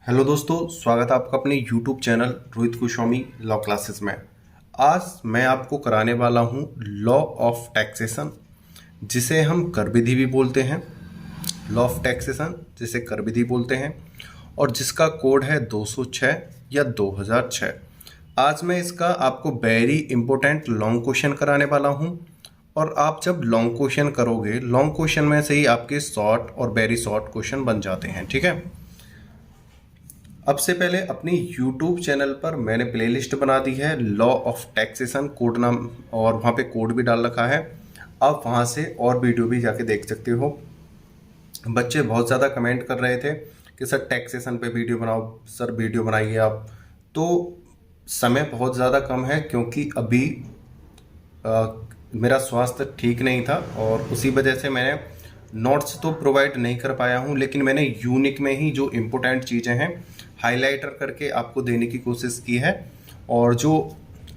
Hello दोस्तों, स्वागत है आपका अपने YouTube channel Rohit Goswami law classes में। आज मैं आपको कराने वाला हूं लॉ ऑफ टैक्सेशन, जिसे हम कर विधि भी बोलते हैं। लॉ ऑफ टैक्सेशन जिसे कर विधि बोलते हैं और जिसका कोड है 206 या 2006। आज मैं इसका आपको वेरी इंपॉर्टेंट लॉन्ग क्वेश्चन कराने वाला हूं। और आप जब लॉन्ग क्वेश्चन करोगे, लॉन्ग क्वेश्चन में से ही आपके शॉर्ट और वेरी शॉर्ट क्वेश्चन बन जाते हैं। ठीक है, अब से पहले अपनी YouTube चैनल पर मैंने प्लेलिस्ट बना दी है लॉ ऑफ टैक्सेशन कोड नाम, और वहाँ पे कोड भी डाल रखा है। आप वहाँ से और वीडियो भी जाके देख सकते हो। बच्चे बहुत ज़्यादा कमेंट कर रहे थे कि सर टैक्सेशन पे वीडियो बनाओ, सर वीडियो बनाइए आप। तो समय बहुत ज़्यादा कम है क्योंकि अभी मेरा स्वास्थ्य ठीक नहीं था और उसी वजह से मैंने नोट्स तो प्रोवाइड नहीं कर पाया हूँ, लेकिन मैंने यूनिक में ही जो इम्पोर्टेंट चीज़ें हैं हाइलाइटर करके आपको देने की कोशिश की है। और जो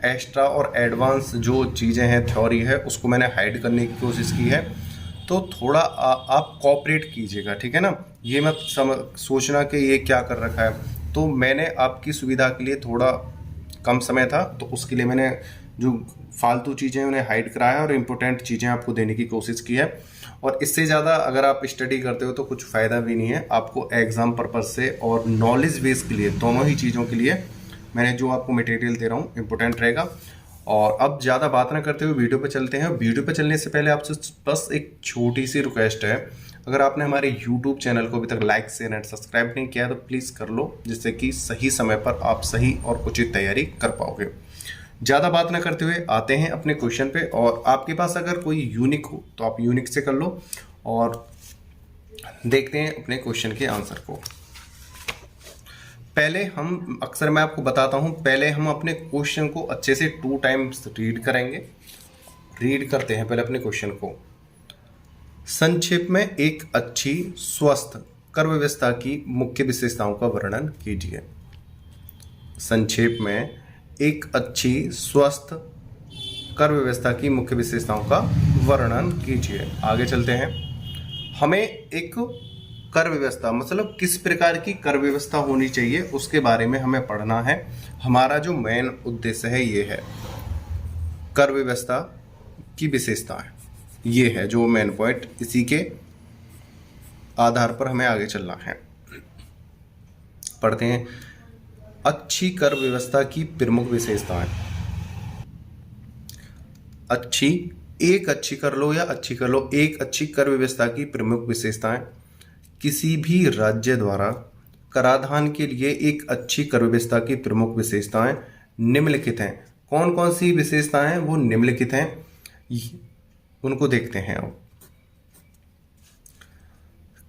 एक्स्ट्रा और एडवांस जो चीज़ें हैं, थ्योरी है, उसको मैंने हाइड करने की कोशिश की है। तो थोड़ा आप कोऑपरेट कीजिएगा, ठीक है ना। ये मत सोचना कि ये क्या कर रखा है। तो मैंने आपकी सुविधा के लिए, थोड़ा कम समय था तो उसके लिए मैंने जो फालतू चीज़ें उन्हें हाइड कराया और इम्पोर्टेंट चीज़ें आपको देने की कोशिश की है। और इससे ज़्यादा अगर आप स्टडी करते हो तो कुछ फ़ायदा भी नहीं है। आपको एग्ज़ाम पर्पज़ से और नॉलेज बेस के लिए, दोनों ही चीज़ों के लिए मैंने जो आपको मटेरियल दे रहा हूँ इम्पोर्टेंट रहेगा। और अब ज़्यादा बात ना करते हुए वीडियो पे चलते हैं। वीडियो पे चलने से पहले आपसे बस एक छोटी सी रिक्वेस्ट है, अगर आपने हमारे YouTube चैनल को अभी तक लाइक शेयर एंड सब्सक्राइब नहीं किया तो प्लीज़ कर लो, जिससे कि सही समय पर आप सही और उचित तैयारी कर पाओगे। ज़्यादा बात ना करते हुए आते हैं अपने क्वेश्चन पे। और आपके पास अगर कोई यूनिक हो तो आप यूनिक से कर लो और देखते हैं अपने क्वेश्चन के आंसर को। पहले हम, अक्सर मैं आपको बताता हूं, पहले हम अपने क्वेश्चन को अच्छे से 2 टाइम्स रीड करेंगे। रीड करते हैं पहले अपने क्वेश्चन को। संक्षेप में एक अच्छी स्वस्थ कर व्यवस्था की मुख्य विशेषताओं का वर्णन कीजिए। संक्षेप में एक अच्छी स्वस्थ कर व्यवस्था की मुख्य विशेषताओं का वर्णन कीजिए। आगे चलते हैं। हमें एक कर व्यवस्था, मतलब किस प्रकार की कर व्यवस्था होनी चाहिए, उसके बारे में हमें पढ़ना है। हमारा जो मेन उद्देश्य है ये है, कर व्यवस्था की विशेषताएं, ये है जो मेन पॉइंट। इसी के आधार पर हमें आगे चलना है। पढ़ते हैं। अच्छी कर व्यवस्था की प्रमुख विशेषताएं। अच्छी, एक अच्छी कर लो या अच्छी कर लो, एक अच्छी कर व्यवस्था की प्रमुख विशेषताएं। किसी भी राज्य द्वारा कराधान के लिए एक अच्छी कर व्यवस्था की प्रमुख विशेषताएं निम्नलिखित हैं। कौन कौन सी विशेषताएं हैं वो निम्नलिखित हैं, उनको देखते हैं अब।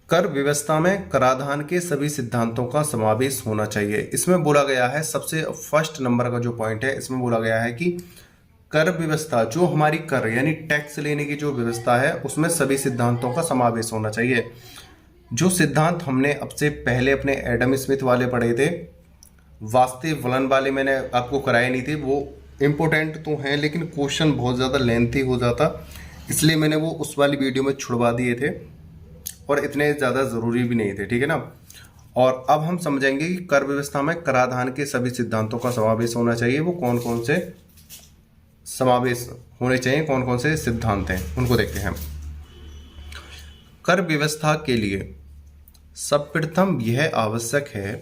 कर व्यवस्था में कराधान के सभी सिद्धांतों का समावेश होना चाहिए। इसमें बोला गया है, सबसे फर्स्ट नंबर का जो पॉइंट है, इसमें बोला गया है कि कर व्यवस्था, जो हमारी कर यानी टैक्स लेने की जो व्यवस्था है, उसमें सभी सिद्धांतों का समावेश होना चाहिए। जो सिद्धांत हमने अब से पहले अपने एडम स्मिथ वाले पढ़े थे, वास्तव वलन वाले मैंने आपको कराए नहीं थे। वो इम्पोर्टेंट तो हैं लेकिन क्वेश्चन बहुत ज़्यादा लेंथी हो जाता, इसलिए मैंने वो उस वाली वीडियो में छुड़वा दिए थे और इतने ज़्यादा ज़रूरी भी नहीं थे, ठीक है ना। और अब हम समझेंगे कि कर व्यवस्था में कराधान के सभी सिद्धांतों का समावेश होना चाहिए। वो कौन कौन से समावेश होने चाहिए, कौन कौन से सिद्धांत हैं, उनको देखते हैं। कर व्यवस्था के लिए सर्वप्रथम यह आवश्यक है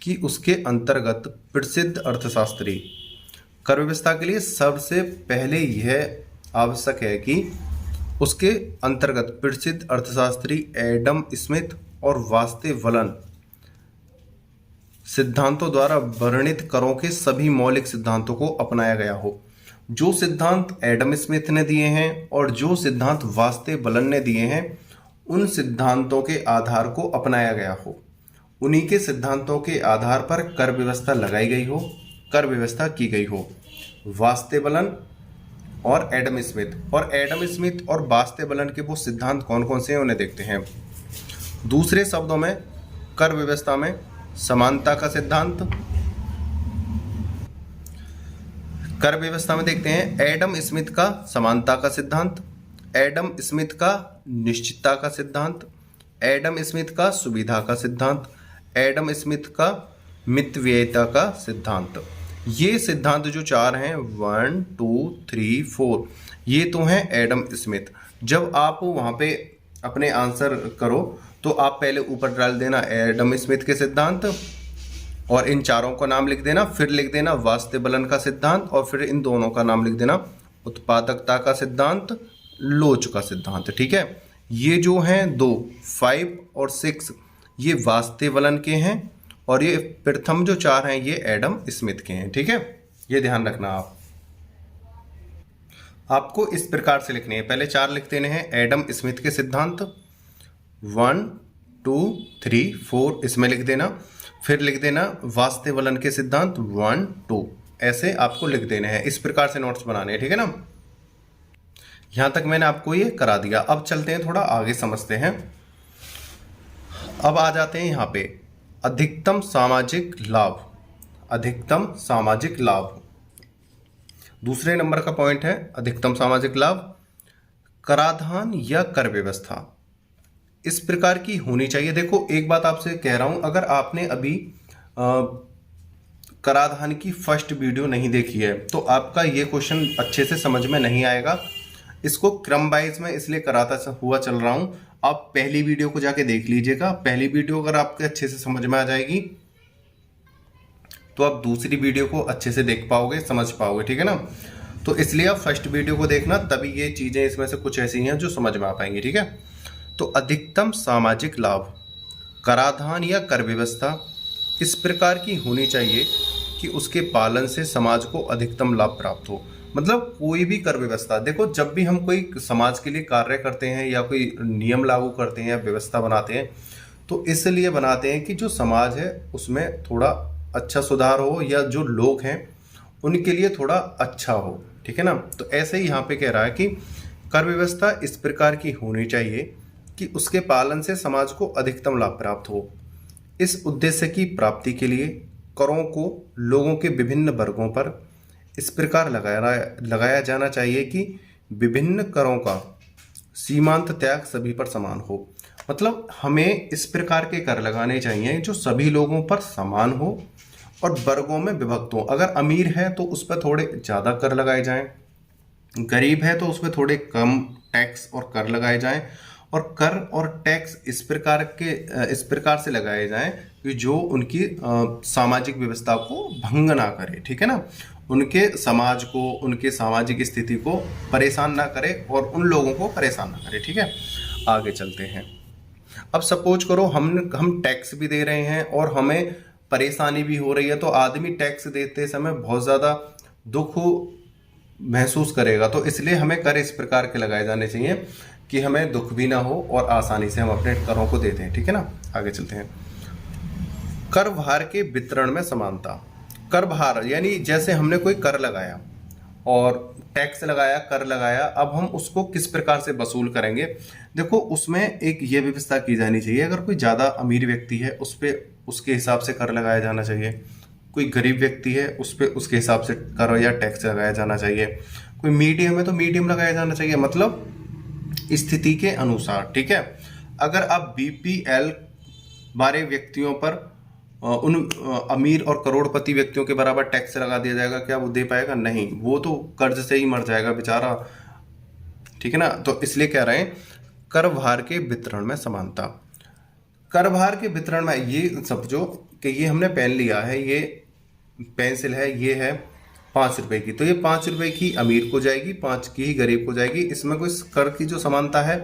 कि उसके अंतर्गत प्रसिद्ध अर्थशास्त्री, कर व्यवस्था के लिए सबसे पहले यह आवश्यक है कि उसके अंतर्गत प्रसिद्ध अर्थशास्त्री एडम स्मिथ और वास्तव वलन सिद्धांतों द्वारा वर्णित करों के सभी मौलिक सिद्धांतों को अपनाया गया हो। जो सिद्धांत एडम स्मिथ ने दिए हैं और जो सिद्धांत वास्तव वलन ने दिए हैं, उन सिद्धांतों के आधार को अपनाया गया हो। उन्हीं के सिद्धांतों के आधार पर कर व्यवस्था लगाई गई हो, कर व्यवस्था की गई हो। वास्तव वलन और एडम स्मिथ, और एडम स्मिथ और वास्तव वलन के वो सिद्धांत कौन कौन से हैं उन्हें देखते हैं। दूसरे शब्दों में, कर व्यवस्था में समानता का सिद्धांत, कर व्यवस्था में देखते हैं एडम स्मिथ का समानता का सिद्धांत, एडम स्मिथ का निश्चितता का सिद्धांत, एडम स्मिथ का सुविधा का सिद्धांत, एडम स्मिथ का मितव्ययिता का सिद्धांत। ये सिद्धांत जो चार हैं 1 2 3 4 ये तो हैं एडम स्मिथ। जब आप वहाँ पे अपने आंसर करो तो आप पहले ऊपर डाल देना एडम स्मिथ के सिद्धांत और इन चारों का नाम लिख देना, फिर लिख देना वास्तवलन का सिद्धांत और फिर इन दोनों का नाम लिख देना उत्पादकता का सिद्धांत, लोच का सिद्धांत। ठीक है, ये जो हैं दो 5 और 6 ये वास्तवलन के हैं और ये प्रथम जो चार हैं ये एडम स्मिथ के हैं। ठीक है, ये ध्यान रखना आपको इस प्रकार से लिखने हैं। पहले चार लिख देने हैं एडम स्मिथ के सिद्धांत 1 2 3 4 इसमें लिख देना, फिर लिख देना वास्तवलन के सिद्धांत 1 2 ऐसे आपको लिख देने हैं। इस प्रकार से नोट्स बनाने हैं। ठीक है ना, यहां तक मैंने आपको ये करा दिया। अब चलते हैं थोड़ा आगे समझते हैं। अब आ जाते हैं यहाँ पे अधिकतम सामाजिक लाभ। अधिकतम सामाजिक लाभ दूसरे नंबर का पॉइंट है। अधिकतम सामाजिक लाभ कराधान या कर व्यवस्था इस प्रकार की होनी चाहिए। देखो एक बात आपसे कह रहा हूं, अगर आपने अभी कराधान की फर्स्ट वीडियो नहीं देखी है तो आपका ये क्वेश्चन अच्छे से समझ में नहीं आएगा। इसको क्रम वाइज में इसलिए कराता हुआ चल रहा हूं। आप पहली वीडियो को जाके देख लीजिएगा। पहली वीडियो अगर आपके अच्छे से समझ में आ जाएगी तो आप दूसरी वीडियो को अच्छे से देख पाओगे, समझ पाओगे। ठीक है ना, तो इसलिए आप फर्स्ट वीडियो को देखना, तभी ये चीजें इसमें से कुछ ऐसी हैं जो समझ में आ पाएंगी। ठीक है, तो अधिकतम सामाजिक लाभ कराधान या कर व्यवस्था इस प्रकार की होनी चाहिए कि उसके पालन से समाज को अधिकतम लाभ प्राप्त हो। मतलब कोई भी कर व्यवस्था, देखो जब भी हम कोई समाज के लिए कार्य करते हैं या कोई नियम लागू करते हैं या व्यवस्था बनाते हैं तो इसलिए बनाते हैं कि जो समाज है उसमें थोड़ा अच्छा सुधार हो या जो लोग हैं उनके लिए थोड़ा अच्छा हो। ठीक है ना, तो ऐसे ही यहाँ पे कह रहा है कि कर व्यवस्था इस प्रकार की होनी चाहिए कि उसके पालन से समाज को अधिकतम लाभ प्राप्त हो। इस उद्देश्य की प्राप्ति के लिए करों को लोगों के विभिन्न वर्गों पर इस प्रकार लगाया जाना चाहिए कि विभिन्न करों का सीमांत त्याग सभी पर समान हो। मतलब हमें इस प्रकार के कर लगाने चाहिए जो सभी लोगों पर समान हो और वर्गों में विभक्त हो। अगर अमीर है तो उस पर थोड़े ज़्यादा कर लगाए जाएं, गरीब है तो उस पर थोड़े कम टैक्स और कर लगाए जाएं, और कर और टैक्स इस प्रकार से लगाए जाएं कि जो उनकी सामाजिक व्यवस्था को भंग ना करे। ठीक है ना, उनके समाज को, उनके सामाजिक स्थिति को परेशान ना करे और उन लोगों को परेशान ना करे। ठीक है, आगे चलते हैं। अब सपोज करो हम टैक्स भी दे रहे हैं और हमें परेशानी भी हो रही है, तो आदमी टैक्स देते समय बहुत ज़्यादा दुख महसूस करेगा। तो इसलिए हमें कर इस प्रकार के लगाए जाने चाहिए कि हमें दुख भी ना हो और आसानी से हम अपने करों को देते हैं। ठीक है ना, आगे चलते हैं। कर भार के वितरण में समानता। कर भार यानी जैसे हमने कोई कर लगाया और टैक्स लगाया, कर लगाया, अब हम उसको किस प्रकार से वसूल करेंगे। देखो उसमें एक ये व्यवस्था की जानी चाहिए, अगर कोई ज़्यादा अमीर व्यक्ति है उस पर उसके हिसाब से कर लगाया जाना चाहिए, कोई गरीब व्यक्ति है उस पर उसके हिसाब से कर या टैक्स लगाया जाना चाहिए, कोई मीडियम है तो मीडियम लगाया जाना चाहिए, मतलब स्थिति के अनुसार। ठीक है, अगर आप बीपीएल वाले व्यक्तियों पर उन अमीर और करोड़पति व्यक्तियों के बराबर टैक्स लगा दिया जाएगा, क्या वो दे पाएगा? नहीं, वो तो कर्ज से ही मर जाएगा बेचारा। ठीक है ना, तो इसलिए कह रहे हैं कर भार के वितरण में समानता। कर भार के वितरण में ये समझो कि ये हमने पेन लिया है, ये पेंसिल है, ये है 5 रुपए की, तो ये 5 रुपए की अमीर को जाएगी, 5 की ही गरीब को जाएगी। इसमें कोई कर की जो समानता है,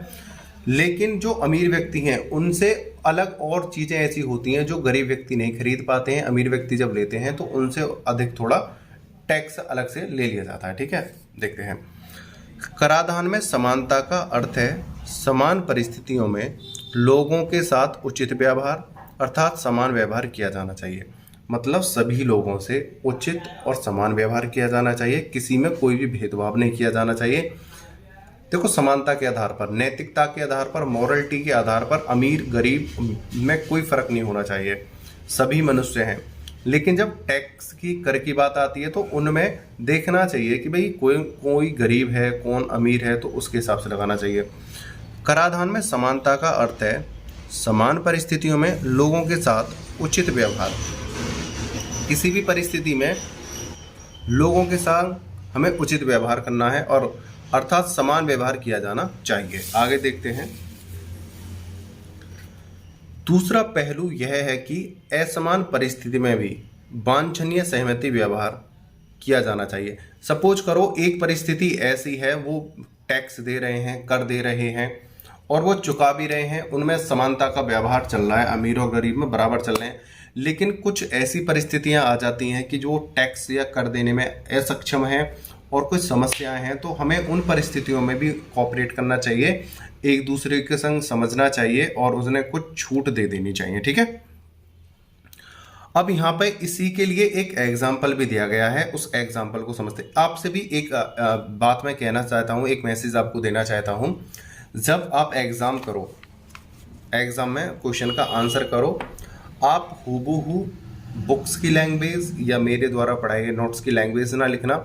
लेकिन जो अमीर व्यक्ति हैं उनसे अलग और चीज़ें ऐसी होती हैं जो गरीब व्यक्ति नहीं खरीद पाते हैं। अमीर व्यक्ति जब लेते हैं तो उनसे अधिक थोड़ा टैक्स अलग से ले लिया जाता है। ठीक है, देखते हैं। कराधान में समानता का अर्थ है समान परिस्थितियों में लोगों के साथ उचित व्यवहार, अर्थात समान व्यवहार किया जाना चाहिए। मतलब सभी लोगों से उचित और समान व्यवहार किया जाना चाहिए, किसी में कोई भी भेदभाव नहीं किया जाना चाहिए। देखो समानता के आधार पर, नैतिकता के आधार पर, मॉरलिटी के आधार पर अमीर गरीब में कोई फर्क नहीं होना चाहिए, सभी मनुष्य हैं। लेकिन जब टैक्स की, कर की बात आती है तो उनमें देखना चाहिए कि भाई कोई गरीब है, कौन अमीर है, तो उसके हिसाब से लगाना चाहिए। कराधान में समानता का अर्थ है समान परिस्थितियों में लोगों के साथ उचित व्यवहार। किसी भी परिस्थिति में लोगों के साथ हमें उचित व्यवहार करना है और अर्थात समान व्यवहार किया जाना चाहिए। आगे देखते हैं। दूसरा पहलू यह है कि असमान परिस्थिति में भी वांछनीय सहमति व्यवहार किया जाना चाहिए। सपोज करो एक परिस्थिति ऐसी है, वो टैक्स दे रहे हैं, कर दे रहे हैं और वो चुका भी रहे हैं, उनमें समानता का व्यवहार चल रहा है, अमीर और गरीब में बराबर चल रहे हैं। लेकिन कुछ ऐसी परिस्थितियां आ जाती हैं कि जो टैक्स या कर देने में असक्षम हैं और कुछ समस्याएं हैं, तो हमें उन परिस्थितियों में भी कोऑपरेट करना चाहिए, एक दूसरे के संग समझना चाहिए और उन्हें कुछ छूट दे देनी चाहिए। ठीक है। अब यहाँ पे इसी के लिए एक एग्जाम्पल भी दिया गया है, उस एग्जाम्पल को समझते। आपसे भी एक बात मैं कहना चाहता हूँ, एक मैसेज आपको देना चाहता हूँ। जब आप एग्जाम करो, एग्जाम में क्वेश्चन का आंसर करो, आप हूबहू बुक्स की लैंग्वेज या मेरे द्वारा पढ़ाए गए नोट्स की लैंग्वेज ना लिखना,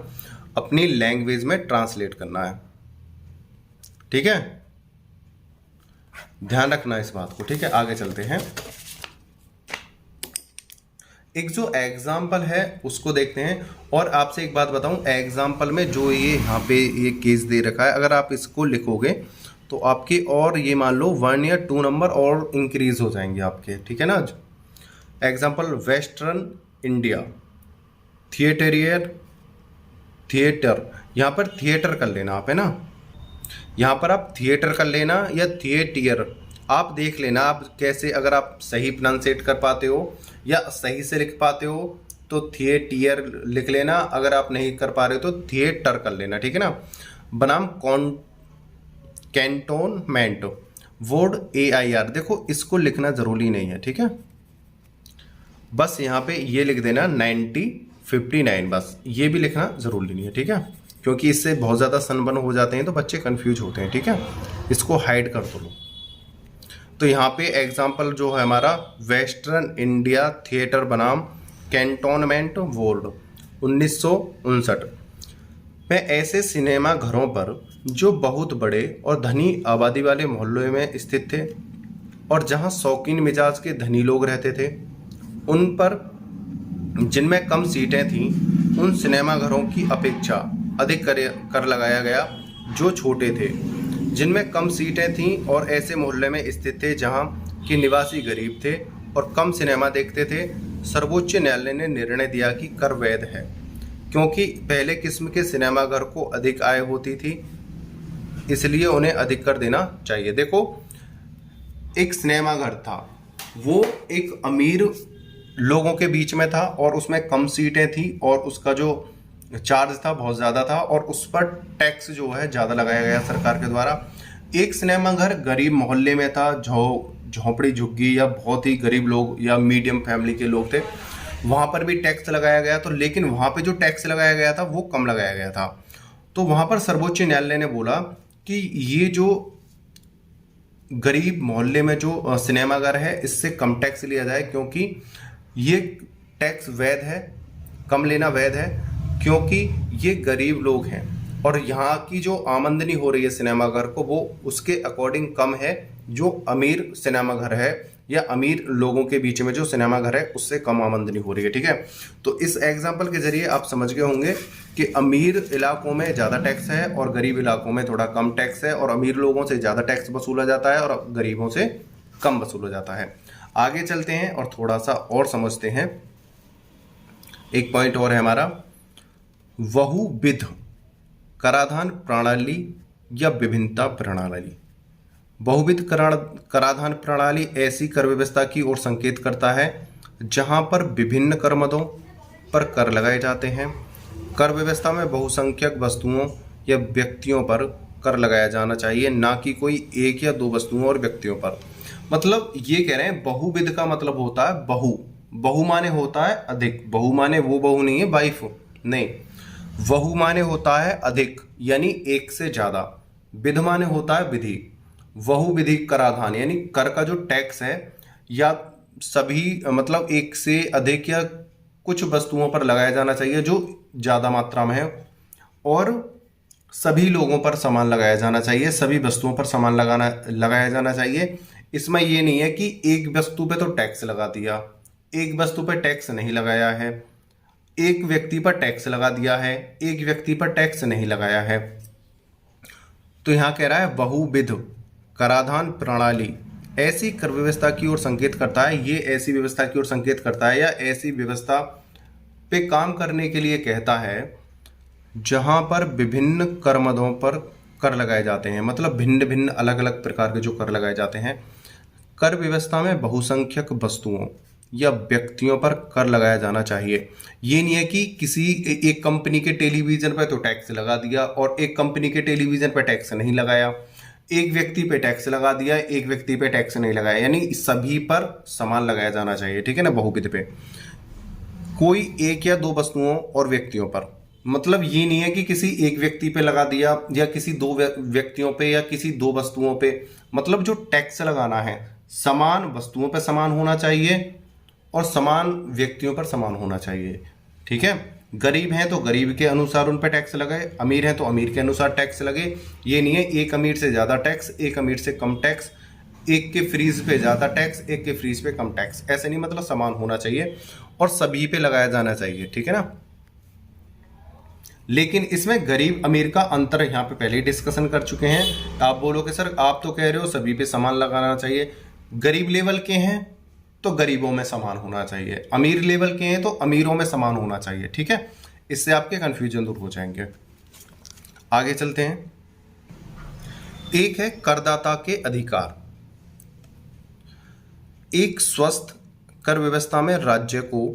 अपनी लैंग्वेज में ट्रांसलेट करना है। ठीक है, ध्यान रखना इस बात को। ठीक है, आगे चलते हैं। एक जो एग्जाम्पल है उसको देखते हैं। और आपसे एक बात बताऊं, एग्जाम्पल में जो ये यहाँ पे ये केस दे रखा है, अगर आप इसको लिखोगे तो आपके और ये मान लो 1 या 2 नंबर और इंक्रीज हो जाएंगे आपके। ठीक है ना। एग्जाम्पल वेस्टर्न इंडिया, थिएटर, यहाँ पर थिएटर कर लेना आप, है ना। यहाँ पर आप थिएटर कर लेना या थिएटियर, आप देख लेना आप कैसे, अगर आप सही प्रोनाउंसिएट कर पाते हो या सही से लिख पाते हो तो थिएटियर लिख लेना, अगर आप नहीं कर पा रहे हो तो थिएटर कर लेना। ठीक है ना। बनाम कैंटोनमेंट, वर्ड AIR, देखो इसको लिखना जरूरी नहीं है। ठीक है, बस यहाँ पे ये लिख देना 9059, बस ये भी लिखना जरूरी नहीं है। ठीक है, क्योंकि इससे बहुत ज़्यादा सनबर्न हो जाते हैं तो बच्चे कंफ्यूज होते हैं। ठीक है, इसको हाइड कर दो। तो यहाँ पे एग्जाम्पल जो है हमारा वेस्टर्न इंडिया थिएटर बनाम कैंटोनमेंट वॉर्ड 1959 में ऐसे सिनेमा घरों पर जो बहुत बड़े और धनी आबादी वाले मोहल्लों में स्थित थे और जहाँ शौकीन मिजाज के धनी लोग रहते थे, उन पर जिनमें कम सीटें थीं, उन सिनेमा घरों की अपेक्षा अधिक कर लगाया गया जो छोटे थे, जिनमें कम सीटें थीं और ऐसे मोहल्ले में स्थित थे जहां के निवासी गरीब थे और कम सिनेमा देखते थे। सर्वोच्च न्यायालय ने निर्णय दिया कि कर वैध है, क्योंकि पहले किस्म के सिनेमा घर को अधिक आय होती थी, इसलिए उन्हें अधिक कर देना चाहिए। देखो, एक सिनेमा घर था, वो एक अमीर लोगों के बीच में था और उसमें कम सीटें थी और उसका जो चार्ज था बहुत ज़्यादा था और उस पर टैक्स जो है ज़्यादा लगाया गया सरकार के द्वारा। एक सिनेमा घर गरीब मोहल्ले में था, झोंपड़ी झुग्गी या बहुत ही गरीब लोग या मीडियम फैमिली के लोग थे, वहाँ पर भी टैक्स लगाया गया। तो लेकिन वहाँ पे जो टैक्स लगाया गया था वो कम लगाया गया था। तो वहाँ पर सर्वोच्च न्यायालय ने बोला कि ये जो गरीब मोहल्ले में जो सिनेमा घर है इससे कम टैक्स लिया जाए, क्योंकि ये टैक्स वैध है, कम लेना वैध है, क्योंकि ये गरीब लोग हैं और यहाँ की जो आमदनी हो रही है सिनेमा घर को वो उसके अकॉर्डिंग कम है जो अमीर सिनेमा घर है या अमीर लोगों के बीच में जो सिनेमा घर है उससे कम आमदनी हो रही है। ठीक है, तो इस एग्जाम्पल के जरिए आप समझ गए होंगे कि अमीर इलाकों में ज़्यादा टैक्स है और गरीब इलाकों में थोड़ा कम टैक्स है, और अमीर लोगों से ज़्यादा टैक्स वसूला जाता है और गरीबों से कम वसूला जाता है। आगे चलते हैं और थोड़ा सा और समझते हैं। एक पॉइंट और है हमारा, बहुविध कराधान प्रणाली या विभिन्नता प्रणाली। बहुविध कराधान प्रणाली ऐसी कर व्यवस्था की ओर संकेत करता है जहां पर विभिन्न कर मदों पर कर लगाए जाते हैं। कर व्यवस्था में बहुसंख्यक वस्तुओं या व्यक्तियों पर कर लगाया जाना चाहिए, ना कि कोई एक या दो वस्तुओं और व्यक्तियों पर। मतलब ये कह रहे हैं बहुविध का मतलब होता है बहु माने होता है अधिक, बहु माने वो बहु नहीं है वाइफ नहीं, बहु माने होता है अधिक यानी एक से ज्यादा, विध माने होता है विधि। बहुविधि कराधान यानी कर का जो टैक्स है या सभी मतलब एक से अधिक या कुछ वस्तुओं पर लगाया जाना चाहिए जो ज्यादा मात्रा में है, और सभी लोगों पर समान लगाया जाना चाहिए, सभी वस्तुओं पर समान लगाया जाना चाहिए। इसमें ये नहीं है कि एक वस्तु पे तो टैक्स लगा दिया, एक वस्तु पर टैक्स नहीं लगाया है, एक व्यक्ति पर टैक्स लगा दिया है, एक व्यक्ति पर टैक्स नहीं लगाया है। तो यहां कह रहा है बहुविध कराधान प्रणाली ऐसी कर व्यवस्था की ओर संकेत करता है, ये ऐसी व्यवस्था की ओर संकेत करता है या ऐसी व्यवस्था पे काम करने के लिए कहता है जहां पर विभिन्न कर मदों पर कर लगाए जाते हैं, मतलब भिन्न भिन्न अलग अलग प्रकार के जो कर लगाए जाते हैं। कर व्यवस्था में बहुसंख्यक वस्तुओं या व्यक्तियों पर कर लगाया जाना चाहिए। ये नहीं है कि किसी एक कंपनी के टेलीविजन पर तो टैक्स लगा दिया और एक कंपनी के टेलीविजन पर टैक्स नहीं लगाया, एक व्यक्ति पे टैक्स लगा दिया, एक व्यक्ति पे टैक्स नहीं लगाया, यानी सभी पर समान लगाया जाना चाहिए, ठीक है ना। बहुविध पे कोई एक या दो वस्तुओं और व्यक्तियों पर, मतलब ये नहीं है कि किसी एक व्यक्ति पे लगा दिया या किसी दो व्यक्तियों पे या किसी दो वस्तुओं पे, मतलब जो टैक्स लगाना है समान वस्तुओं पे समान होना चाहिए और समान व्यक्तियों पर समान होना चाहिए, ठीक है। गरीब हैं तो गरीब के अनुसार उन पर टैक्स लगे, अमीर हैं तो अमीर के अनुसार टैक्स लगे। ये नहीं है एक अमीर से ज़्यादा टैक्स, एक अमीर से कम टैक्स, एक के फ्रीज पे ज़्यादा टैक्स, एक के फ्रीज पे कम टैक्स, ऐसे नहीं, मतलब समान होना चाहिए और सभी पे लगाया जाना चाहिए, ठीक है ना। लेकिन इसमें गरीब अमीर का अंतर यहाँ पे पहले ही डिस्कशन कर चुके हैं। आप बोलोगे सर आप तो कह रहे हो सभी पे समान लगाना चाहिए, गरीब लेवल के हैं तो गरीबों में समान होना चाहिए, अमीर लेवल के हैं तो अमीरों में समान होना चाहिए, ठीक है। इससे आपके कंफ्यूजन दूर हो जाएंगे। आगे चलते हैं। एक है करदाता के अधिकार। एक स्वस्थ कर व्यवस्था में राज्य को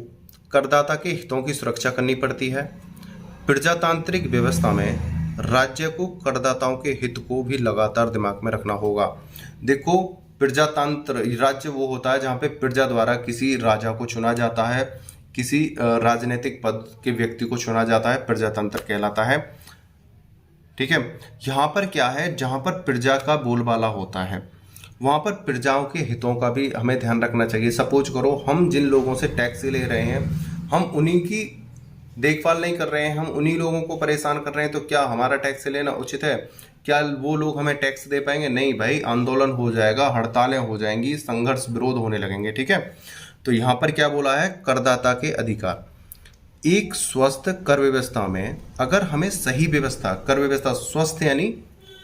करदाता के हितों की सुरक्षा करनी पड़ती है। प्रजातांत्रिक व्यवस्था में राज्य को करदाताओं के हित को भी लगातार दिमाग में रखना होगा। देखो, प्रजातंत्र राज्य वो होता है जहाँ पे प्रजा द्वारा किसी राजा को चुना जाता है, किसी राजनीतिक पद के व्यक्ति को चुना जाता है, प्रजातंत्र कहलाता है, ठीक है। यहाँ पर क्या है, जहाँ पर प्रजा का बोलबाला होता है वहाँ पर प्रजाओं के हितों का भी हमें ध्यान रखना चाहिए। सपोज करो हम जिन लोगों से टैक्स ले रहे हैं हम उन्हीं की देखभाल नहीं कर रहे हैं, हम उन्हीं लोगों को परेशान कर रहे हैं, तो क्या हमारा टैक्स लेना उचित है? क्या वो लोग हमें टैक्स दे पाएंगे? नहीं भाई, आंदोलन हो जाएगा, हड़तालें हो जाएंगी, संघर्ष विरोध होने लगेंगे, ठीक है। तो यहाँ पर क्या बोला है, करदाता के अधिकार। एक स्वस्थ कर व्यवस्था में अगर हमें सही व्यवस्था, कर व्यवस्था स्वस्थ यानी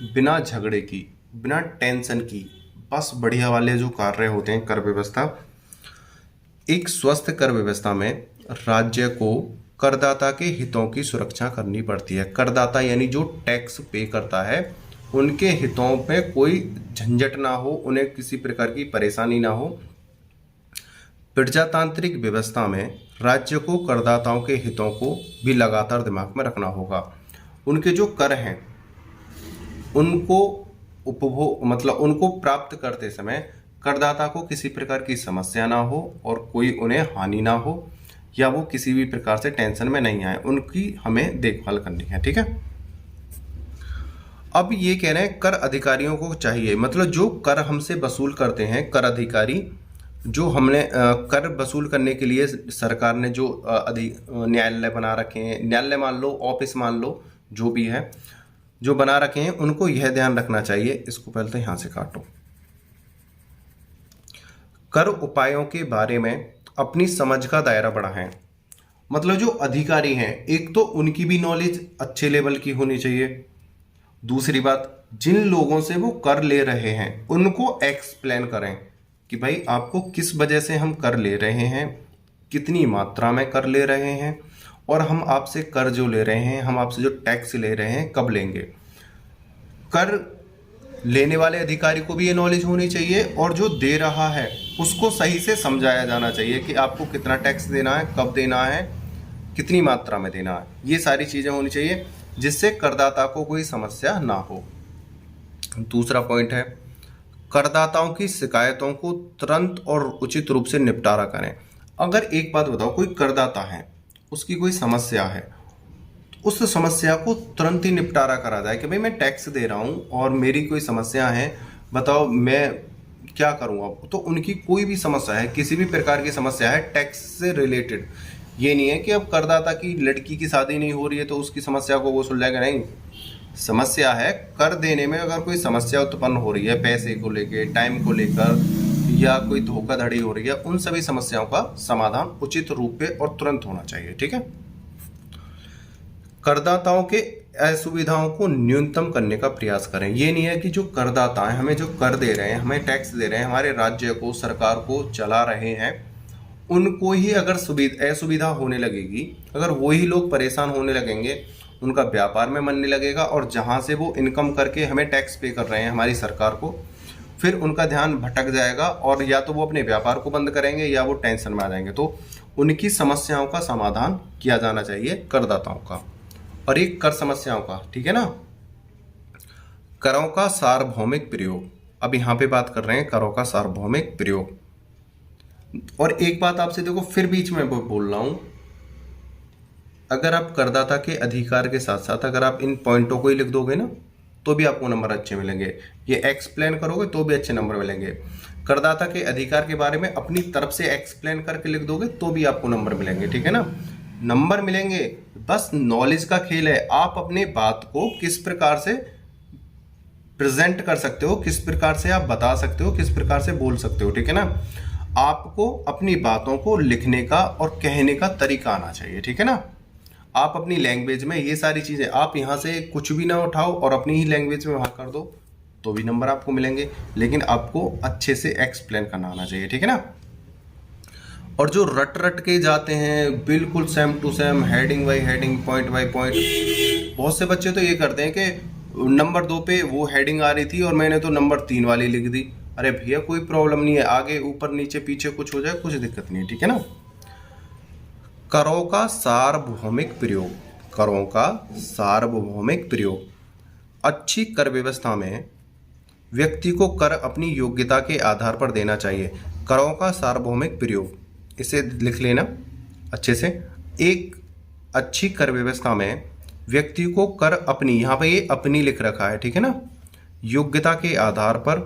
बिना झगड़े की, बिना टेंशन की, बस बढ़िया वाले जो कार्य होते हैं कर व्यवस्था, एक स्वस्थ कर व्यवस्था में राज्य को करदाता के हितों की सुरक्षा करनी पड़ती है। करदाता यानी जो टैक्स पे करता है उनके हितों पे कोई झंझट ना हो, उन्हें किसी प्रकार की परेशानी ना हो। प्रजातांत्रिक व्यवस्था में राज्य को करदाताओं के हितों को भी लगातार दिमाग में रखना होगा। उनके जो कर हैं उनको उनको प्राप्त करते समय करदाता को किसी प्रकार की समस्या ना हो और कोई उन्हें हानि ना हो या वो किसी भी प्रकार से टेंशन में नहीं आए, उनकी हमें देखभाल करनी है, ठीक है। अब ये कह रहे हैं कर अधिकारियों को चाहिए, मतलब जो कर हमसे वसूल करते हैं कर अधिकारी, जो हमने कर वसूल करने के लिए सरकार ने जो न्यायालय बना रखे हैं, न्यायालय मान लो, ऑफिस मान लो, जो भी है जो बना रखे हैं, उनको यह ध्यान रखना चाहिए। इसको पहले तो यहां से काटो। कर उपायों के बारे में अपनी समझ का दायरा बढ़ाएं। मतलब जो अधिकारी हैं, एक तो उनकी भी नॉलेज अच्छे लेवल की होनी चाहिए। दूसरी बात, जिन लोगों से वो कर ले रहे हैं उनको एक्सप्लेन करें कि भाई आपको किस वजह से हम कर ले रहे हैं, कितनी मात्रा में कर ले रहे हैं, और हम आपसे कर जो ले रहे हैं, हम आपसे जो टैक्स ले रहे हैं, कब लेंगे। कर लेने वाले अधिकारी को भी ये नॉलेज होनी चाहिए और जो दे रहा है उसको सही से समझाया जाना चाहिए कि आपको कितना टैक्स देना है, कब देना है, कितनी मात्रा में देना है। ये सारी चीज़ें होनी चाहिए जिससे करदाता को कोई समस्या ना हो। दूसरा पॉइंट है, करदाताओं की शिकायतों को तुरंत और उचित रूप से निपटारा करें। अगर एक बात बताओ, कोई करदाता है, उसकी कोई समस्या है, उस समस्या को तुरंत ही निपटारा करा जाए कि भाई मैं टैक्स दे रहा हूँ और मेरी कोई समस्या है, बताओ मैं क्या करूँ अब। तो उनकी कोई भी समस्या है, किसी भी प्रकार की समस्या है टैक्स से रिलेटेड, ये नहीं है कि अब करदाता की लड़की की शादी नहीं हो रही है तो उसकी समस्या को वो सुलझाएगा, नहीं। समस्या है कर देने में, अगर कोई समस्या उत्पन्न हो रही है पैसे को लेकर, टाइम को लेकर, या कोई धोखाधड़ी हो रही है, उन सभी समस्याओं का समाधान उचित रूप पे और तुरंत होना चाहिए। ठीक है। करदाताओं के असुविधाओं को न्यूनतम करने का प्रयास करें। ये नहीं है कि जो करदाता हैं, हमें जो कर दे रहे हैं, हमें टैक्स दे रहे हैं, हमारे राज्य को, सरकार को चला रहे हैं, उनको ही अगर असुविधा होने लगेगी, अगर वही लोग परेशान होने लगेंगे, उनका व्यापार में मन नहीं लगेगा, और जहाँ से वो इनकम करके हमें टैक्स पे कर रहे हैं हमारी सरकार को, फिर उनका ध्यान भटक जाएगा और या तो वो अपने व्यापार को बंद करेंगे या वो टेंशन में आ जाएंगे। तो उनकी समस्याओं का समाधान किया जाना चाहिए करदाताओं का। और एक कर समस्याओं का, ठीक है ना, करों का सार्वभौमिक प्रयोग। अब यहाँ पे बात कर रहे हैं करों का सार्वभौमिक प्रयोग। और एक बात आपसे देखो, फिर बीच में बोल रहा हूं, अगर आप करदाता के अधिकार के साथ साथ अगर आप इन पॉइंटों को ही लिख दोगे ना, तो भी आपको नंबर अच्छे मिलेंगे। ये एक्सप्लेन करोगे तो भी अच्छे नंबर मिलेंगे। करदाता के अधिकार के बारे में अपनी तरफ से एक्सप्लेन करके लिख दोगे तो भी आपको नंबर मिलेंगे। ठीक है ना, नंबर मिलेंगे, बस नॉलेज का खेल है। आप अपने बात को किस प्रकार से प्रेजेंट कर सकते हो, किस प्रकार से आप बता सकते हो, किस प्रकार से बोल सकते हो। ठीक है ना, आपको अपनी बातों को लिखने का और कहने का तरीका आना चाहिए। ठीक है ना, आप अपनी लैंग्वेज में ये सारी चीजें, आप यहाँ से कुछ भी ना उठाओ और अपनी ही लैंग्वेज में वहां कर दो तो भी नंबर आपको मिलेंगे, लेकिन आपको अच्छे से एक्सप्लेन करना आना चाहिए। ठीक है ना, और जो रट रट के जाते हैं बिल्कुल same to same, heading by heading, point by point, बहुत से बच्चे तो ये करते हैं कि नंबर 2 पे वो हेडिंग आ रही थी और मैंने तो नंबर 3 वाली लिख दी। अरे भैया कोई प्रॉब्लम नहीं है, आगे ऊपर नीचे पीछे कुछ हो जाए कुछ दिक्कत नहीं है। ठीक है ना, करों का सार्वभौमिक प्रयोग। करों का सार्वभौमिक प्रयोग। अच्छी कर व्यवस्था में व्यक्ति को कर अपनी योग्यता के आधार पर देना चाहिए। करों का सार्वभौमिक प्रयोग, इसे लिख लेना अच्छे से। एक अच्छी कर व्यवस्था में व्यक्ति को कर अपनी, यहाँ पे ये अपनी लिख रखा है, ठीक है ना, योग्यता के आधार पर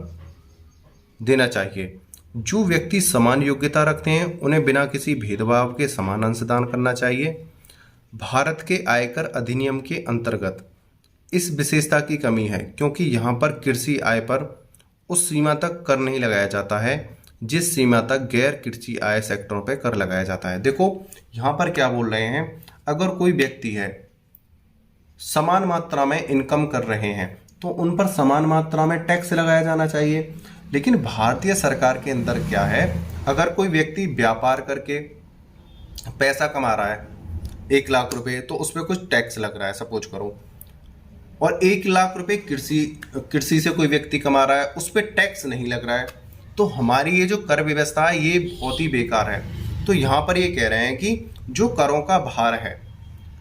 देना चाहिए। जो व्यक्ति समान योग्यता रखते हैं उन्हें बिना किसी भेदभाव के समान अंशदान करना चाहिए। भारत के आयकर अधिनियम के अंतर्गत इस विशेषता की कमी है क्योंकि यहाँ पर कृषि आय पर उस सीमा तक कर नहीं लगाया जाता है जिस सीमा तक गैर कृषि आय सेक्टरों पर कर लगाया जाता है। देखो यहाँ पर क्या बोल रहे हैं, अगर कोई व्यक्ति है समान मात्रा में इनकम कर रहे हैं तो उन पर समान मात्रा में टैक्स लगाया जाना चाहिए। लेकिन भारतीय सरकार के अंदर क्या है, अगर कोई व्यक्ति व्यापार करके पैसा कमा रहा है 1 लाख रुपए, तो उस पर कुछ टैक्स लग रहा है सपोज करो, और 1 लाख रुपए कृषि से कोई व्यक्ति कमा रहा है उस पर टैक्स नहीं लग रहा है, तो हमारी ये जो कर व्यवस्था है ये बहुत ही बेकार है। तो यहाँ पर ये कह रहे हैं कि जो करों का भार है,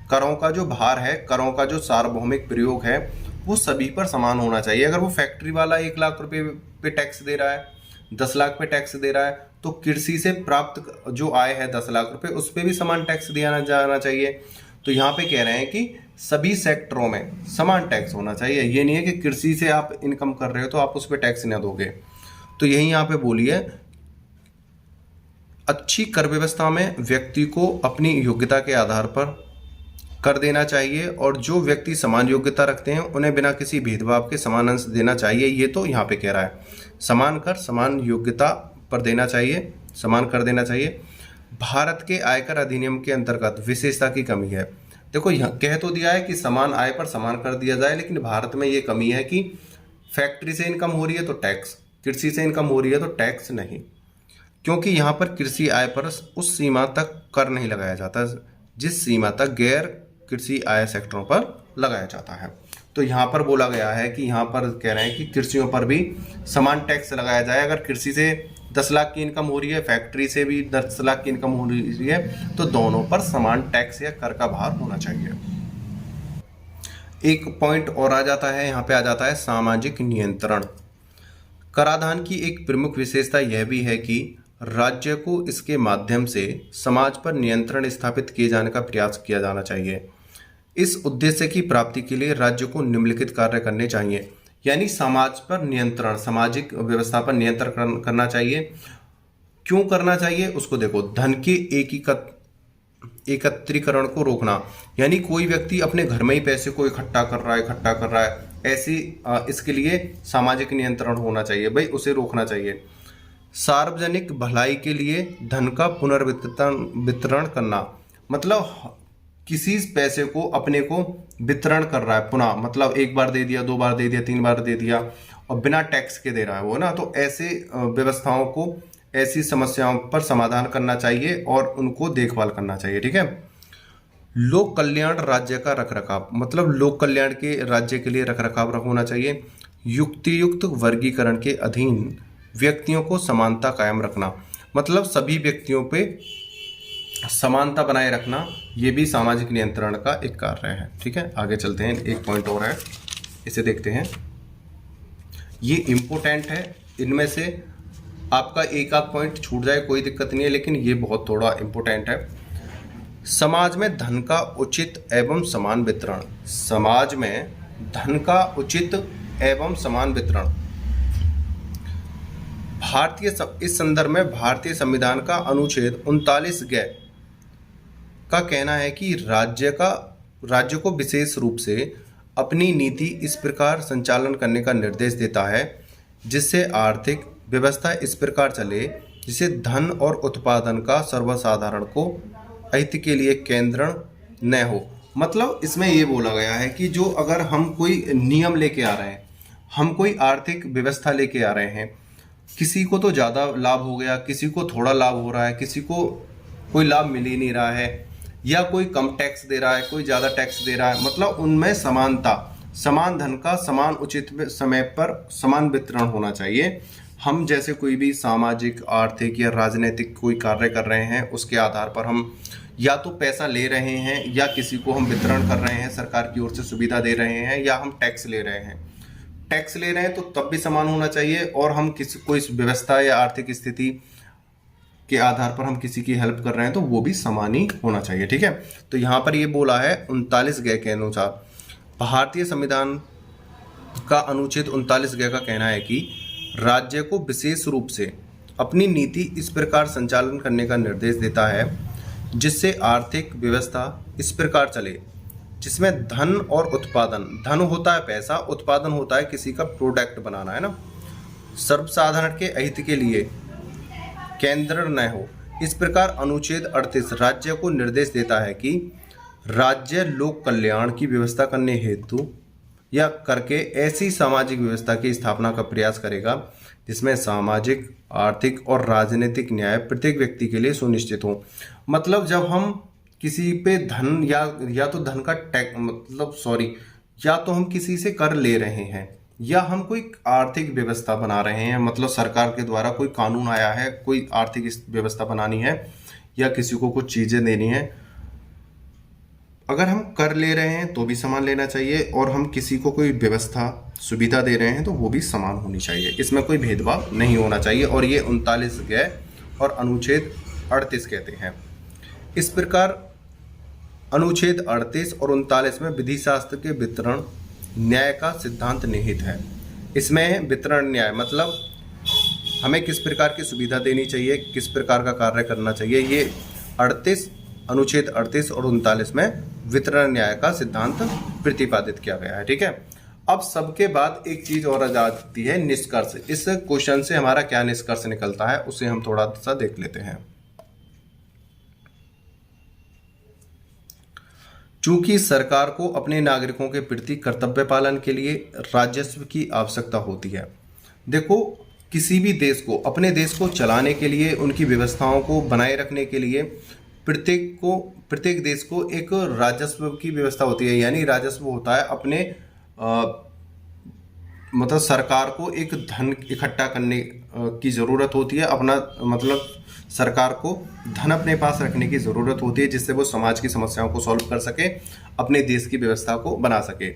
करों का जो भार है, करों का जो सार्वभौमिक प्रयोग है वो सभी पर समान होना चाहिए। अगर वो फैक्ट्री वाला 1 लाख रुपए पे टैक्स दे रहा है, 10 लाख पे टैक्स दे रहा है, तो कृषि से प्राप्त जो आय है 10 लाख रुपए उस पर भी समान टैक्स दिया जाना चाहिए। तो यहाँ पे कह रहे हैं कि सभी सेक्टरों में समान टैक्स होना चाहिए। ये नहीं है कि कृषि से आप इनकम कर रहे हो तो आप उस पर टैक्स न दोगे। तो यही यहाँ पे बोलिए, अच्छी कर व्यवस्था में व्यक्ति को अपनी योग्यता के आधार पर कर देना चाहिए और जो व्यक्ति समान योग्यता रखते हैं उन्हें बिना किसी भेदभाव के समान अंश देना चाहिए। ये तो यहाँ पे कह रहा है, समान कर समान योग्यता पर देना चाहिए, समान कर देना चाहिए। भारत के आयकर अधिनियम के अंतर्गत विशेषता की कमी है। देखो यहाँ कह तो दिया है कि समान आय पर समान कर दिया जाए, लेकिन भारत में ये कमी है कि फैक्ट्री से इनकम हो रही है तो टैक्स, कृषि से इनकम हो रही है तो टैक्स नहीं, क्योंकि यहाँ पर कृषि आय पर उस सीमा तक कर नहीं लगाया जाता जिस सीमा तक गैर कृषि आय सेक्टरों पर लगाया जाता है। तो यहाँ पर बोला गया है कि यहाँ पर कह रहे हैं कि कृषियों पर भी समान टैक्स लगाया जाए। अगर कृषि से 10 लाख की इनकम हो रही है, फैक्ट्री से भी 10 लाख की इनकम हो रही है, तो दोनों पर समान टैक्स या कर का भार होना चाहिए। एक पॉइंट और आ जाता है, यहाँ पे आ जाता है सामाजिक नियंत्रण। कराधान की एक प्रमुख विशेषता यह भी है कि राज्य को इसके माध्यम से समाज पर नियंत्रण स्थापित किए जाने का प्रयास किया जाना चाहिए। इस उद्देश्य की प्राप्ति के लिए राज्य को निम्नलिखित कार्य करने चाहिए। यानी समाज पर नियंत्रण, सामाजिक व्यवस्था पर नियंत्रण करना चाहिए। क्यों करना चाहिए उसको देखो, धन के एकत्रीकरण को रोकना, यानी कोई व्यक्ति अपने घर में ही पैसे को इकट्ठा कर रहा है ऐसी इसके लिए सामाजिक नियंत्रण होना चाहिए भाई, उसे रोकना चाहिए। सार्वजनिक भलाई के लिए धन का पुनर्वितरण करना, मतलब किसी पैसे को अपने को वितरण कर रहा है पुनः, मतलब एक बार दे दिया, 2 बार दे दिया, 3 बार दे दिया और बिना टैक्स के दे रहा है वो ना। तो ऐसे व्यवस्थाओं को, ऐसी समस्याओं पर समाधान करना चाहिए और उनको देखभाल करना चाहिए। ठीक है। लोक कल्याण राज्य का रखरखाव, मतलब लोक कल्याण के राज्य के लिए रखरखाव होना चाहिए। युक्तियुक्त वर्गीकरण के अधीन व्यक्तियों को समानता कायम रखना, मतलब सभी व्यक्तियों पे समानता बनाए रखना, ये भी सामाजिक नियंत्रण का एक कार्य है। ठीक है, आगे चलते हैं। एक पॉइंट और है, इसे देखते हैं। ये इम्पोर्टेंट है, इनमें से आपका एक आध पॉइंट छूट जाए कोई दिक्कत नहीं है, लेकिन ये बहुत थोड़ा इम्पोर्टेंट है। समाज में धन का उचित एवं समान वितरण, समाज में धन का उचित एवं समान वितरण। इस संदर्भ में भारतीय संविधान का अनुच्छेद 39 का कहना है कि राज्य को विशेष रूप से अपनी नीति इस प्रकार संचालन करने का निर्देश देता है जिससे आर्थिक व्यवस्था इस प्रकार चले जिसे धन और उत्पादन का सर्वसाधारण को हित के लिए केंद्रण न हो। मतलब इसमें ये बोला गया है कि जो अगर हम कोई नियम लेके आ रहे हैं, हम कोई आर्थिक व्यवस्था लेके आ रहे हैं, किसी को तो ज़्यादा लाभ हो गया, किसी को थोड़ा लाभ हो रहा है, किसी को कोई लाभ मिल ही नहीं रहा है, या कोई कम टैक्स दे रहा है, कोई ज़्यादा टैक्स दे रहा है, मतलब उनमें समानता, समान धन का समान उचित समय पर समान वितरण होना चाहिए। हम जैसे कोई भी सामाजिक, आर्थिक या राजनीतिक कोई कार्य कर रहे हैं, उसके आधार पर हम या तो पैसा ले रहे हैं या किसी को हम वितरण कर रहे हैं, सरकार की ओर से सुविधा दे रहे हैं, या हम टैक्स ले रहे हैं। टैक्स ले रहे हैं तो तब भी समान होना चाहिए, और हम किसी कोई व्यवस्था या आर्थिक स्थिति के आधार पर हम किसी की हेल्प कर रहे हैं तो वो भी समान ही होना चाहिए। ठीक है। तो यहाँ पर ये बोला है 39 के अनुसार, भारतीय संविधान का अनुच्छेद 39 का कहना है कि राज्य को विशेष रूप से अपनी नीति इस प्रकार संचालन करने का निर्देश देता है जिससे आर्थिक व्यवस्था इस प्रकार चले जिसमें धन और उत्पादन, धन होता है पैसा, उत्पादन होता है किसी का प्रोडक्ट बनाना, है ना, सर्वसाधारण के हित के लिए केंद्र न हो। इस प्रकार अनुच्छेद 38 राज्य को निर्देश देता है कि राज्य लोक कल्याण की व्यवस्था करने हेतु या करके ऐसी सामाजिक व्यवस्था की स्थापना का प्रयास करेगा जिसमें सामाजिक, आर्थिक और राजनीतिक न्याय प्रत्येक व्यक्ति के लिए सुनिश्चित हो। मतलब जब हम किसी पे धन या तो धन का या तो हम किसी से कर ले रहे हैं, या हम कोई आर्थिक व्यवस्था बना रहे हैं, मतलब सरकार के द्वारा कोई कानून आया है, कोई आर्थिक व्यवस्था बनानी है या किसी को कुछ चीज़ें देनी है, अगर हम कर ले रहे हैं तो भी समान लेना चाहिए, और हम किसी को कोई व्यवस्था, सुविधा दे रहे हैं तो वो भी समान होनी चाहिए, इसमें कोई भेदभाव नहीं होना चाहिए। और ये 39 और अनुच्छेद 38 कहते हैं। इस प्रकार अनुच्छेद 38 और 39 में विधि शास्त्र के वितरण न्याय का सिद्धांत निहित है। इसमें वितरण न्याय मतलब हमें किस प्रकार की सुविधा देनी चाहिए, किस प्रकार का कार्य करना चाहिए, ये अनुच्छेद 38 और 39 में वितरण न्याय का सिद्धांत प्रतिपादित किया गया है। ठीक है। अब सबके बाद एक चीज और आ जाती है, निष्कर्ष। इस क्वेश्चन से हमारा क्या निष्कर्ष निकलता है उसे हम थोड़ा सा देख लेते हैं। चूंकि सरकार को अपने नागरिकों के प्रति कर्तव्य पालन के लिए राजस्व की आवश्यकता होती है। देखो, किसी भी देश को, अपने देश को चलाने के लिए, उनकी व्यवस्थाओं को बनाए रखने के लिए प्रत्येक देश को एक राजस्व की व्यवस्था होती है। यानी राजस्व होता है अपने मतलब सरकार को एक धन इकट्ठा करने की ज़रूरत होती है, अपना मतलब सरकार को धन अपने पास रखने की ज़रूरत होती है जिससे वो समाज की समस्याओं को सॉल्व कर सके, अपने देश की व्यवस्था को बना सके।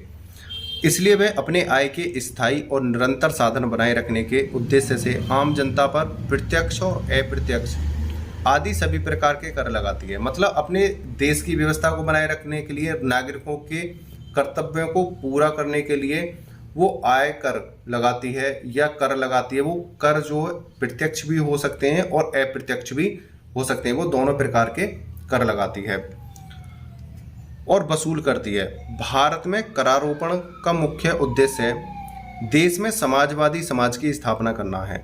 इसलिए वे अपने आय के स्थायी और निरंतर साधन बनाए रखने के उद्देश्य से आम जनता पर प्रत्यक्ष और अप्रत्यक्ष आदि सभी प्रकार के कर लगाती है। मतलब अपने देश की व्यवस्था को बनाए रखने के लिए, नागरिकों के कर्तव्यों को पूरा करने के लिए वो आय कर लगाती है या कर लगाती है। वो कर जो प्रत्यक्ष भी हो सकते हैं और अप्रत्यक्ष भी हो सकते हैं, वो दोनों प्रकार के कर लगाती है और वसूल करती है। भारत में करारोपण का मुख्य उद्देश्य देश में समाजवादी समाज की स्थापना करना है।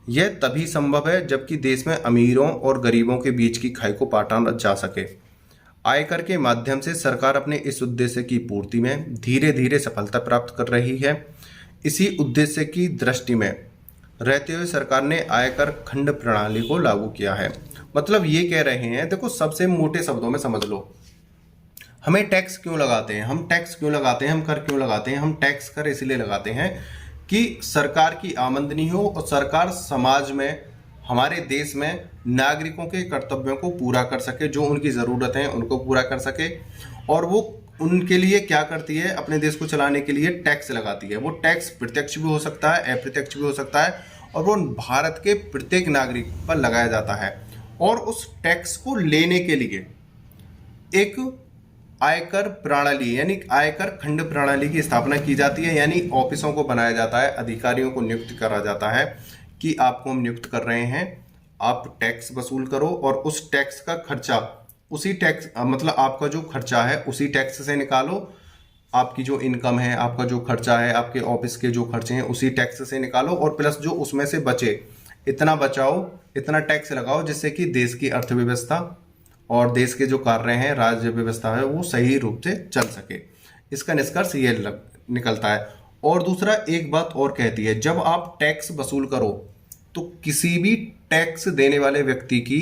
यह तभी संभव है जबकि देश में अमीरों और गरीबों के बीच की खाई को पाटा जा सके। आयकर के माध्यम से सरकार अपने इस उद्देश्य की पूर्ति में धीरे धीरे सफलता प्राप्त कर रही है। इसी उद्देश्य की दृष्टि में रहते हुए सरकार ने आयकर खंड प्रणाली को लागू किया है। मतलब ये कह रहे हैं, देखो सबसे मोटे शब्दों में समझ लो, हमें टैक्स क्यों लगाते हैं, हम टैक्स क्यों लगाते हैं, हम कर क्यों लगाते हैं। हम टैक्स कर इसलिए लगाते हैं कि सरकार की आमदनी हो और सरकार समाज में, हमारे देश में नागरिकों के कर्तव्यों को पूरा कर सके, जो उनकी ज़रूरत है उनको पूरा कर सके। और वो उनके लिए क्या करती है, अपने देश को चलाने के लिए टैक्स लगाती है। वो टैक्स प्रत्यक्ष भी हो सकता है, अप्रत्यक्ष भी हो सकता है, और वो भारत के प्रत्येक नागरिक पर लगाया जाता है। और उस टैक्स को लेने के लिए एक आयकर प्रणाली यानी आयकर खंड प्रणाली की स्थापना की जाती है, यानी ऑफिसों को बनाया जाता है, अधिकारियों को नियुक्त करा जाता है कि आपको हम नियुक्त कर रहे हैं, आप टैक्स वसूल करो और उस टैक्स का खर्चा उसी टैक्स मतलब आपका जो खर्चा है उसी टैक्स से निकालो। आपकी जो इनकम है, आपका जो खर्चा है, आपके ऑफिस के जो खर्चे हैं उसी टैक्स से निकालो, और प्लस जो उसमें से बचे इतना बचाओ, इतना टैक्स लगाओ, जिससे कि देश की अर्थव्यवस्था और देश के जो कार्य हैं, राज्य व्यवस्था है, वो सही रूप से चल सके। इसका निष्कर्ष ये निकलता है। और दूसरा एक बात और कहती है, जब आप टैक्स वसूल करो तो किसी भी टैक्स देने वाले व्यक्ति की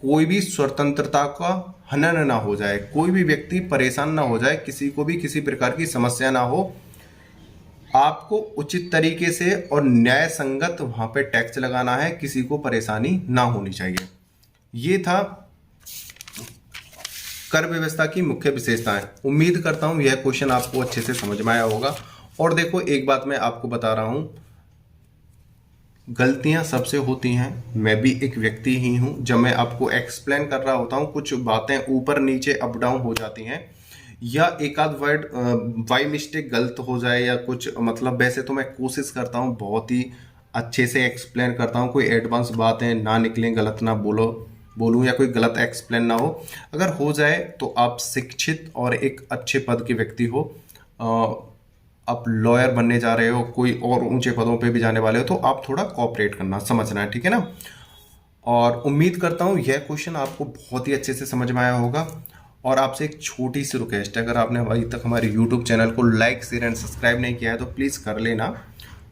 कोई भी स्वतंत्रता का हनन ना हो जाए, कोई भी व्यक्ति परेशान ना हो जाए, किसी को भी किसी प्रकार की समस्या ना हो। आपको उचित तरीके से और न्याय संगत वहां पे टैक्स लगाना है, किसी को परेशानी ना होनी चाहिए। ये था कर व्यवस्था की मुख्य विशेषताएं। उम्मीद करता हूं यह क्वेश्चन आपको अच्छे से समझ में आया होगा। और देखो एक बात मैं आपको बता रहा हूं, गलतियां सबसे होती हैं, मैं भी एक व्यक्ति ही हूं। जब मैं आपको एक्सप्लेन कर रहा होता हूं, कुछ बातें ऊपर नीचे अप डाउन हो जाती हैं, या एक आध वर्ड बाई मिस्टेक गलत हो जाए या कुछ, मतलब वैसे तो मैं कोशिश करता हूं बहुत ही अच्छे से एक्सप्लेन करता हूं, कोई एडवांस बातें ना निकलें, गलत ना बोलूं या कोई गलत एक्सप्लेन ना हो। अगर हो जाए तो आप शिक्षित और एक अच्छे पद के व्यक्ति हो, आप लॉयर बनने जा रहे हो, कोई और ऊंचे पदों पे भी जाने वाले हो, तो आप थोड़ा कोऑपरेट करना, समझना है, ठीक है ना। और उम्मीद करता हूँ यह क्वेश्चन आपको बहुत ही अच्छे से समझ में आया होगा। और आपसे एक छोटी सी रिक्वेस्ट है, अगर आपने अभी तक हमारे यूट्यूब चैनल को लाइक शेयर एंड सब्सक्राइब नहीं किया है तो प्लीज़ कर लेना,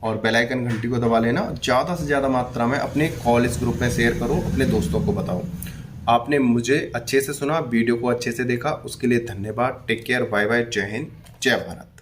और बेल आइकन घंटी को दबा लेना। ज़्यादा से ज़्यादा मात्रा में अपने कॉलेज ग्रुप में शेयर करो, अपने दोस्तों को बताओ। आपने मुझे अच्छे से सुना, वीडियो को अच्छे से देखा, उसके लिए धन्यवाद। टेक केयर, बाय बाय, जय हिंद, जय भारत।